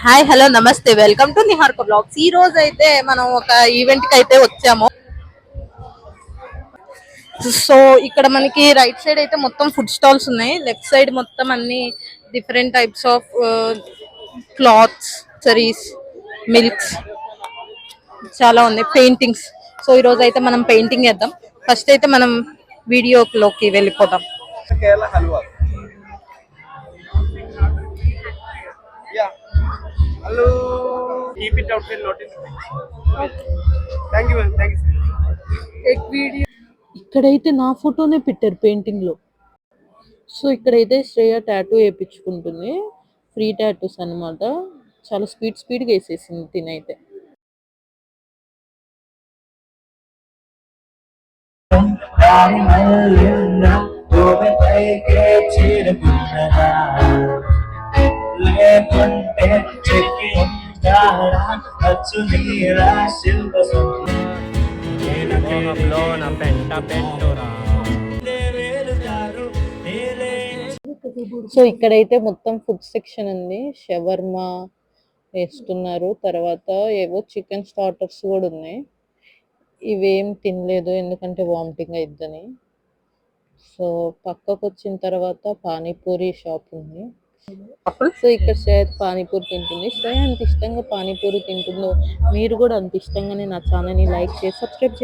Hi hello నమస్తే welcome to Niharika blogs. ఈ రోజు అయితే మనం ఒక ఈవెంట్ కి అయితే వచ్చాము. సో ఇక్కడ మనకి రైట్ సైడ్ అయితే మొత్తం ఫుడ్ స్టాల్స్ ఉన్నాయి. లెఫ్ట్ సైడ్ మొత్తం అన్ని different types of clothes, saris, milks చాలా ఉన్నాయి. పెయింటింగ్స్. సో ఈ రోజు అయితే మనం పెయింటింగ్ చేద్దాం. ఫస్ట్ అయితే మనం వీడియోలోకి వెళ్ళిపోదాం. Kerala halwa. Hello. Keep it out and notice. Thank you, man. Thank you. Take video. ఇక్కడైతే నా ఫోటోనే పెట్టారు పెయింటింగ్ లో. సో ఇక్కడైతే శ్రేయ టాటూ వేయించుకుంటుంది. ఫ్రీ టాటూస్ అన్నమాట. చాలా స్పీడ్ గా వేసేసింది తినైతే. సో ఇక్కడైతే మొత్తం ఫుడ్ సెక్షన్ ఉంది. షవర్మా వేస్తున్నారు. తర్వాత ఏవో చికెన్ స్టార్టర్స్ కూడా ఉన్నాయి. ఇవేం తినలేదు ఎందుకంటే వామిటింగ్ అయిద్దని. సో పక్కకు వచ్చిన తర్వాత పానీపూరి షాప్ ఉంది. సో ఇక్కడ శ్రేయ పానీపూరి తింటుంది. శ్రేయ అంత ఇష్టంగా పానీపూరి తింటుందో మీరు కూడా అంత ఇష్టంగానే నా ఛానల్ ని లైక్ చేసి సబ్స్క్రైబ్